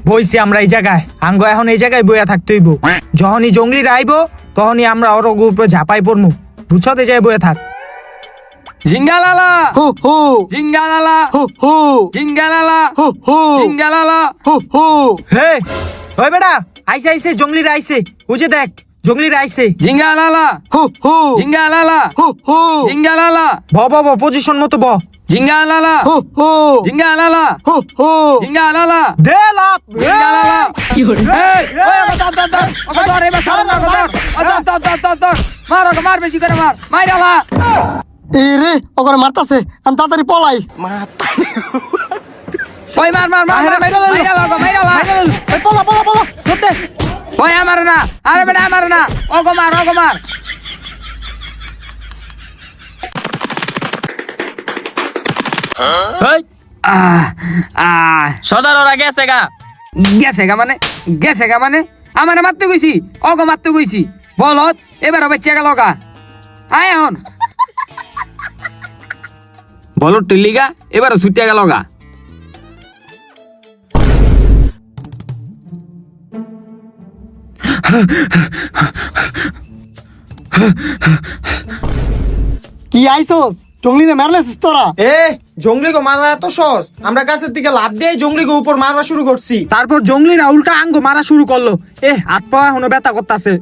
বইছি আমরা এই জায়গায়। আঙ্গ এখন এই জায়গায় বইয়া থাকতে হইব। যখনই জঙ্গলিরা আইব তখনই আমরা ওর উপরে ঝাঁপাই পড়মু। বুঝতে যাই বইয়া থাক। জিঙ্গালালা হু হু জিঙ্গালালা হু হু জিঙ্গালালা হু হু জিঙ্গালালা। হু হু। হে ওই বেটা, আইছে জঙ্গলিরা আইছে। ওই যে দেখ, জঙ্গলিরা আইছে। জিঙ্গালালা হু হু জিঙ্গালালা হু হু জিঙ্গালালা। ব পজিশন মতো ব। জিঙ্গালালা হু হু জিঙ্গালালা হু হু। জিঙ্গালালা দে লাভ। জিঙ্গালালা। এই ওকে ধর এবার সামনে ওকে ধর। ধর মার ওকে, মার বেশি করে মার, মাইরালা। এই রে ওগরে মারতাছে, আমি তাড়াতাড়ি পলাই। ওই মার মাইরালা ওকে, মাইরালা। পলা ধরতে। ওই আমার না, আরে বেটা আমার না, ওকে মার। এই, সর্দার ওরা গেছে গা। গেছে গা মানে আমারে মারতে গইছি, ওকে মারতে গইছি। বলত এবার হবে চেগা লগা। আয় এখন বলত টিলিগা, এবার ছুটিয়া গেল গা। কি আইসোস? জঙ্গলিরে মারলেছিস তোরা? জঙ্গলি গো মারা এত সহজ? আমরা গাছের দিকে লাভ দিয়ে জঙ্গলি গো উপর মারা শুরু করছি। তারপর জঙ্গলিরা উল্টা আঙ্গ মারা শুরু করলো। হাত পা এখনো ব্যথা করতেছে।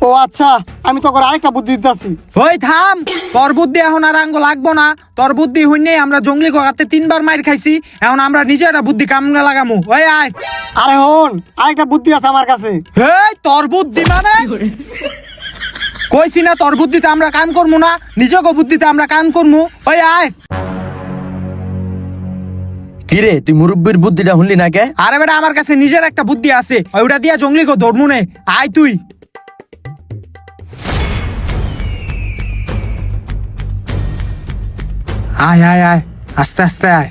ও আচ্ছা, আমি তোকে আরেকটা বুদ্ধি দিতেছি। ওই থাম, তোর বুদ্ধি এখন আর আঙ্গ লাগবো না। তোর বুদ্ধি হইনে আমরা জঙ্গলি গো হাতে 3 বার মাইর খাইছি। এখন আমরা নিজেরা বুদ্ধি কামনে লাগামু। ওই আয়। আরে আরেকটা বুদ্ধি আছে আমার কাছে। তোর বুদ্ধি মানে? কইছি না তোর বুদ্ধিতে আমরা কান করবো না, নিজেকে বুদ্ধিতে আমরা কান করবো। ওই আয়। কিরে, তুই মুরব্বীর বুদ্ধিটা শুনলি না কে? আরে বেটা, আমার কাছে নিজের একটা বুদ্ধি আছে, ওইটা দিয়া জঙ্গলি গো ধরমু নে। আয় তুই। আয় আয় আয়, আস্তে আস্তে আয়।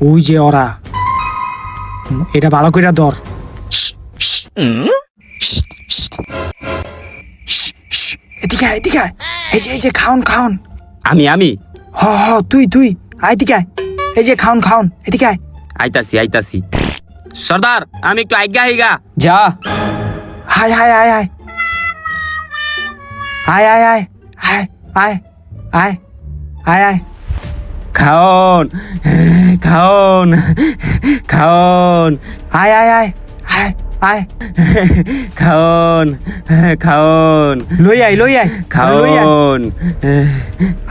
ওই যে ওরা, এটা ভালো করে ধর। এদিকে আয়, এদিকে আয়। এই যে খাউন খাউন। আমি হ তুই আয়, এদিকে আয়। এই যে খাউন খাউন, এদিকে আয়। আইতাছি সর্দার, আমি একটু আজ্ঞা হইগা। যা। আয় আয় আয় আয় আয় আয় আয় আয় আয় আয় আয় আয়। খাওন খাওন খাওন আয় আয় আয় আয় আয়। খাওন খাওন লই আয় লই আয় লই আয়। খাওন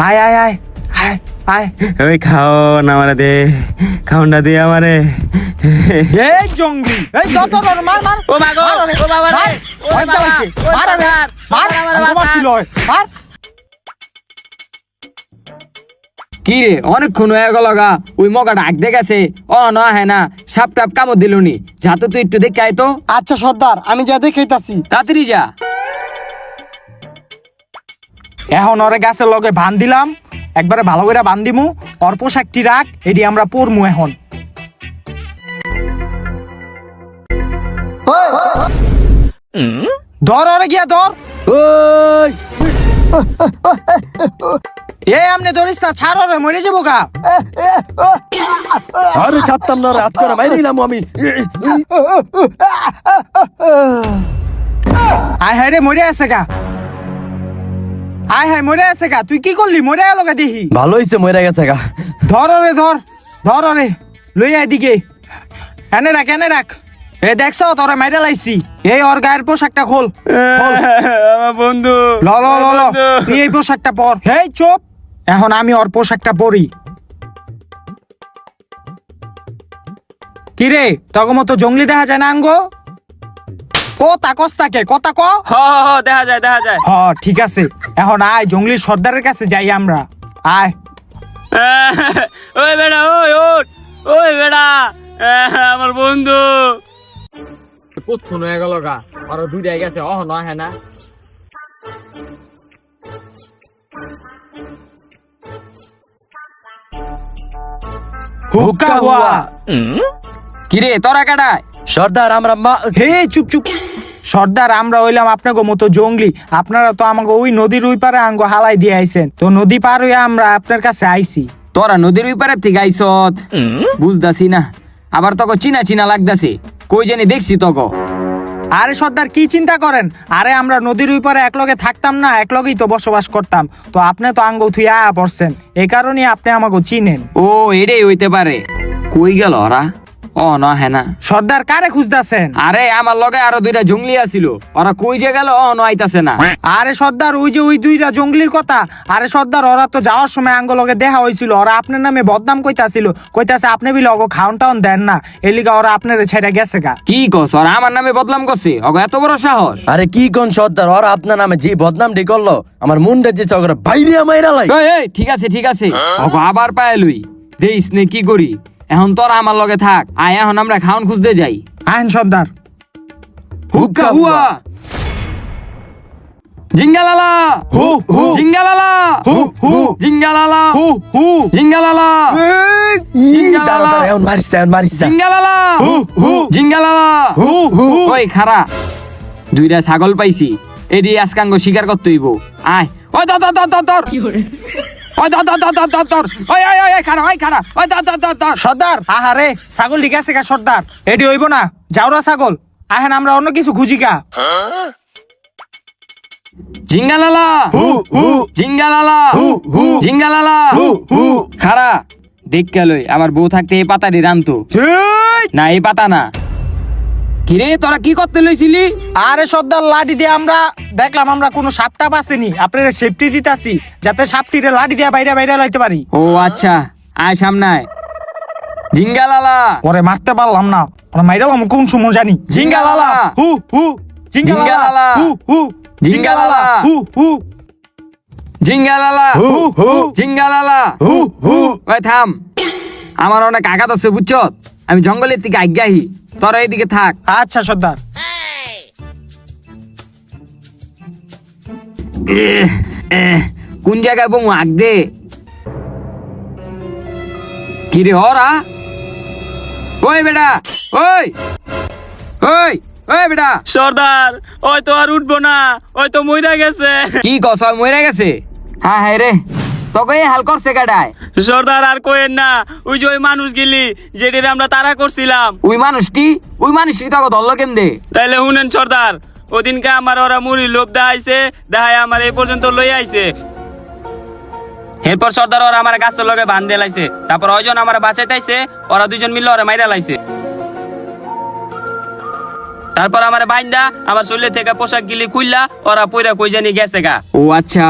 আয় আয় আয় আয় আয়। ওই খাওন আমারে দে, খাওনটা দে আমারে। এই জঙ্গলি, এই ধর মার মার। ও মা গো, মার ওরে, ও বাবা রে, মার। ও ওই বাবা, চালাইছে, ও মার ওরে, সর্দার, মার। সর্দার আমার আমি বাঁচান। মারছিল ওই, মার। কি রে অনেকক্ষণ হয়ে গেল গা, ওই মগাটা আগ দেখেছে। না হ্যাঁ না, সাপ টাপ কামড় দিলনি। যা তো তুই একটু দেখে আয় তো, আচ্ছা সর্দার, আমি যা দেখাইতাছি। তাড়াতাড়ি যা। এখন ওরে গাছের লগে বান দিলাম, একবারে ভালো করে বান দিমু। ওর পোশাকটি রাখ, এটি আমরা পরমু এখন। ধর ওরে গিয়া ধর। ওই এ আমনে ধরিস না, ছাড় ওরে, মরে যাবো গা। আরে ছাড়তাম না রে, হাত করে মাইরে দিলাম আমি। আয় হায় রে, মরে আছে গা। আয় হায়, মরে আছে গা। তুই কি করলি? মরে গেল গা দেখি। ভালো হইছে মরে গেছে গা। ধর ওরে ধর ওরে, লই আয় দিকে। এনে রাখ এনে রাখ। এ দেখছ তোরে মাইরা লাইছি। এই ওর গায়ের পোশাকটা খোল। আমার বন্ধু, ল ল ল ল, তুই এই পোশাকটা পর। হেই চুপ, এখন আমি ওর পোশাকটা পরি। কিরে তগো মতো জঙ্গলি দেখা যায় না আঙ্গো? কথা কস্তাকে কথা ক। দেখা যায়। হ ঠিক আছে, এখন আয় জঙ্গলির সর্দারের কাছে যাই আমরা। আয়। ওই বেড়া, ওই বেড়া, আমার বন্ধু। কতক্ষণ হয়ে গেল গা, আরো দুইটা গেছে। না হ্যাঁ না, হুক্কা হুয়া। কিরে তোরা কাটায়? সর্দার আমরা হে চুপ চুপ। সর্দার আমরা হইলাম আপনাকে মতো জঙ্গলি। আপনারা তো আমাকে ওই নদীর ওই পারে আঙ্গ হালাই দিয়ে আইছেন, তো নদী পার হইয়া আমরা আপনার কাছে আইছি। তোরা নদীর ওই পারের থেকে আইসত, বুঝতাছি না। আবার তোকে চিনা চিনা লাগতাছে, কই জানি দেখছি তোকে। আরে সর্দার কি চিন্তা করেন? আরে আমরা নদীর ওই পারে একলগে থাকতাম না, একলগেই তো বসবাস করতাম। তো আপনি তো আঙ্গ থুই আয়া পড়ছেন, এই কারণে আপনি আমাকে চিনেন। ও এটাই হইতে পারে। কই গেল ওরা? না হ্যাঁ না। সর্দার কারে খুঁজতেছেন? আরে আমার লগে আরো দুইটা জঙ্গলি আছিল, ওরা কই যে গেল? আইতাছে না। আরে সর্দার ওই যে ওই দুইটা জঙ্গলির কথা। আরে সর্দার ওরা তো যাওয়ার সময় আঙ্গ লগে দেখা হয়েছিল, ওরা আপনার নামে বদনাম কইতাছিল, কইতাছে আপনি বিলে অগো খাওন টাউন দেন না, এলিগা ওরা আপনার ছেড়ে গেছে গা। কি কস? ওরা আমার নামে বদনাম করছে? অগো এত বড় সাহস! আরে কি কোন সর্দার, ওরা আপনার নামে যে বদনামটি করলো, আমার মুন্ডে যে চকরা বাইরে মাইরা লাই। এই ঠিক আছে, অগো আবার পায়ে লই দেইস নে। কি করি এখন? তোরা আমার লগে থাক, আয় এখন আমরা খাওন খুঁজতে যাই। আইন সর্দার। হুক্কা হুয়া, জিঙ্গালালা হু হু জিঙ্গালালা হু হু জিঙ্গালালা হু হু জিঙ্গালালা দাঁড়া দাঁড়া, এখন মারিস না। জিঙ্গালালা হু হু জিঙ্গালালা। হু হু। ওই খারা, দুইটা ছাগল পাইছি, এডি আজকাঙ্গ শিকার করতে হইব। আয় ওই ধর ওই ধর ওই খারা ওই ধর। সর্দার আহারে, ছাগল ঠিক আছে গা সর্দার, এটি হইব না, যাওরা ছাগল। আহেন আমরা অন্য কিছু খুঁজি গা। জিঙ্গালালা হু হু জিঙ্গালালা হু হু জিঙ্গালালা হু হু। খারা দেখ লই, আমার বউ থাকতে এই পাতাটি রামতো এই! না, এই পাতা না। কিরে তোরা কি করতে লইছিলি? আরে সর্দার লাঠি দিয়ে আমরা দেখলাম আমরা কোনো সাপ টাপ আসেনি, আপনারা সেফটি দিতাছি যাতে সাপটিরে লাঠি দিয়ে বাইরে বাইরে লাইতে পারি। ও আচ্ছা, আয় সামনে আয়। জিঙ্গালালা ওরে মারতে পারলাম না, ওরে মাইরালাম কোন সময় জানি। জিঙ্গালালা হু হু জিঙ্গালালা হু হু জিঙ্গালালা হু হু জিঙ্গালালা হু হু জিঙ্গালালা। হু হু। ওই থাম, আমার অনেক আঘাত আছে বুঝছ, আমি জঙ্গলের থেকে আজ্ঞাহি, তোরা এইদিকে থাক। আচ্ছা সর্দার। কোন জায়গায় বমু আগ দে। কি রে হরা? ওই বেটা, ওই ওই ওই বেটা, সর্দার ওই তো আর উঠবো না, ওই তো মইরা গেছে। কি কস মরে গেছে? হ্যাঁ হ্যাঁ রে, তোকে এই হাল করছে কাটায়। সর্দার আর কোয়েন না, ওই যে ওই মানুষ গেলি যেটির আমরা তাড়া করছিলাম, ওই মানুষটি তোকে ধরলো কেমনে? তাইলে শুনেন সর্দার, ওদিনকে আমার ওরা মুড়ি লোভ দেখাইছে, দেখায় আমার এই পর্যন্ত লই আইছে। এরপর সর্দার ওরা আমার গাছের লগে বান দিয়ে লাইছে, তারপর ওইজন আমার বাঁচাইতেছে, ওরা দুজন মিলে ওরা মাইরা লাইছে। তারপর আমার বাইন্দা আমার শরীর থেকে পোশাক গিলি খুললা ওরা পইরা কই জানি গেছে গা। ও আচ্ছা,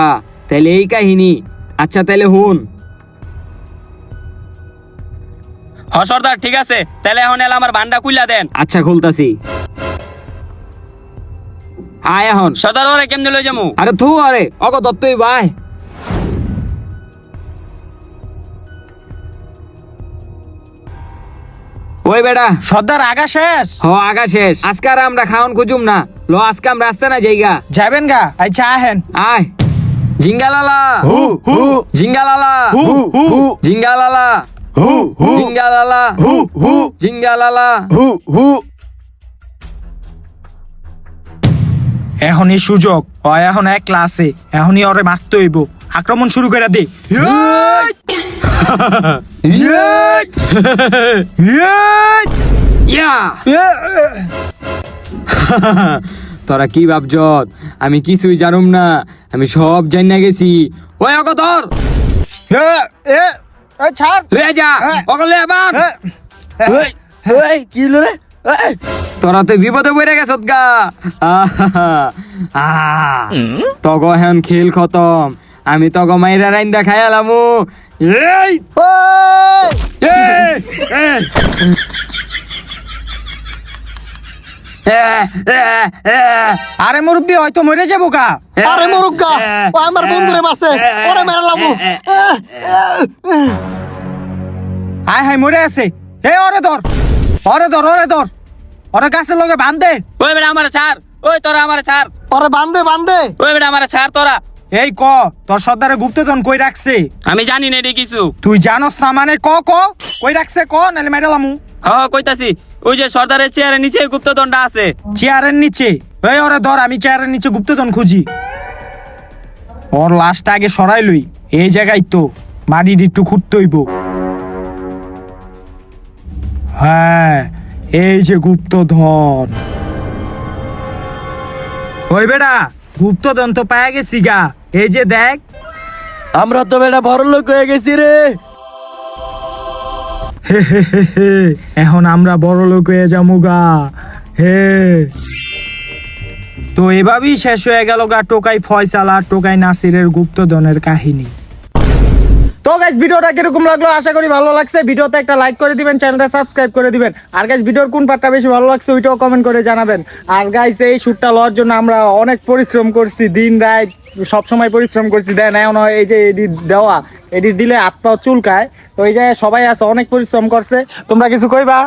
তাহলে এই কাহিনী। আচ্ছা তাহলে হুন। হ সর্দার ঠিক আছে, তাহলে এখন এলা আমার বান্ডা খুললা দেন। আচ্ছা খুলতাছি। আয় এখন। সর্দার ওরা কেমনে লই যামু? আরে থু, আরে অগ দত্তই ভাই। ওই বেটা, সর্দার আগা শেষ? হ আগা শেষ। আজকে আর আমরা খাওন খুঁজুম না, লো আজকে আমরা রাস্তা না যাইগা। যাবেন গা? আচ্ছা আহেন। আয় জিঙ্গালালা, হু হু জিঙ্গালালা, হু হু জিঙ্গালালা, হু হু জিঙ্গালালা, হু হু জিঙ্গালালা। হু হু। এখনই সুযোগ, ও এখন এক ক্লাসে, এখনই ওরে মারতে হইব। আক্রমণ শুরু করে দে। ইয়া! তোরা কি ভাবছ আমি কিছুই জানুম না? আমি সব জানিনা গেছি। ওই অগ ধর, ছাড়। লয়ে যা, অগ লয়ে বান। এই কি হলো রে? এই, তোরা তো বিপদে পড়ে গেছত গা। তগ হেন খেল খতম, আমি তগ মাইরা রাইন্দা খায়ালামু। এই এই, এই। আরে মুরব্বি হয়তো মরে যাবো গা। আরে মুরুগা, ও আমার বন্ধুরে মারছে, ওরে মেরালামু। হায় হায় মরে আছে। হে ওরে ধর, ওরে ধর, ওরে ধর, ওরে গাছের লগে বান্ধে। ওই বেটা আমার ছাড়, ওই তোরা আমার ছাড়, ওরে বান্ধে বান্ধে। ওই বেটা আমার ছাড় তোরা। এই ক, তোর সর্দারে গুপ্তধন কই রাখছে? আমি জানি না এটি কিছু। তুই জানোস না মানে ক ক, কই রাখছে ক, নাহলে মেডালামু। কইতাছি, ওই যে সর্দারের চেয়ারের নিচে গুপ্তদণ্ডা আছে। চেয়ারের নিচে? এই ওরে ধর, আমি চেয়ারের নিচে গুপ্তধন খুঁজি। ওর লাশটা আগে সরাই লই, এই জায়গায় তো মাটির একটু খুঁড়তে হইব। হ্যাঁ, এই যে গুপ্তধন। ওই বেটা, গুপ্তধন তো পায়া গেছি গা, এই যে দেখ। আমরা তো বেটা বড় লোক হয়ে গেছি রে। এখন আমরা বড় লোক হয়ে যাবো গা। হে, তো এভাবেই শেষ হয়ে গেল গা টোকাই ফয়সাল আর টোকাই নাসিরের গুপ্তধনের কাহিনী। তো গাইস, ভিডিওটা কিরকম লাগলো আশা করি ভালো লাগছে। ভিডিওতে একটা লাইক করে দিবেন, চ্যানেলটা সাবস্ক্রাইব করে দিবেন। আর গাইস, ভিডিওর কোন পার্টটা বেশি ভালো লাগছে ওইটাও কমেন্ট করে জানাবেন। আর গাইস, এই শুটটা লওয়ার জন্য আমরা অনেক পরিশ্রম করছি, দিন রাত সব সময় পরিশ্রম করছি। দেন এখন এই যে এডিট দেওয়া, এডিট দিলে হাত পা চুলকায়, তো এই জায়গায় সবাই আছে অনেক পরিশ্রম করছে। তোমরা কিছু কইবা?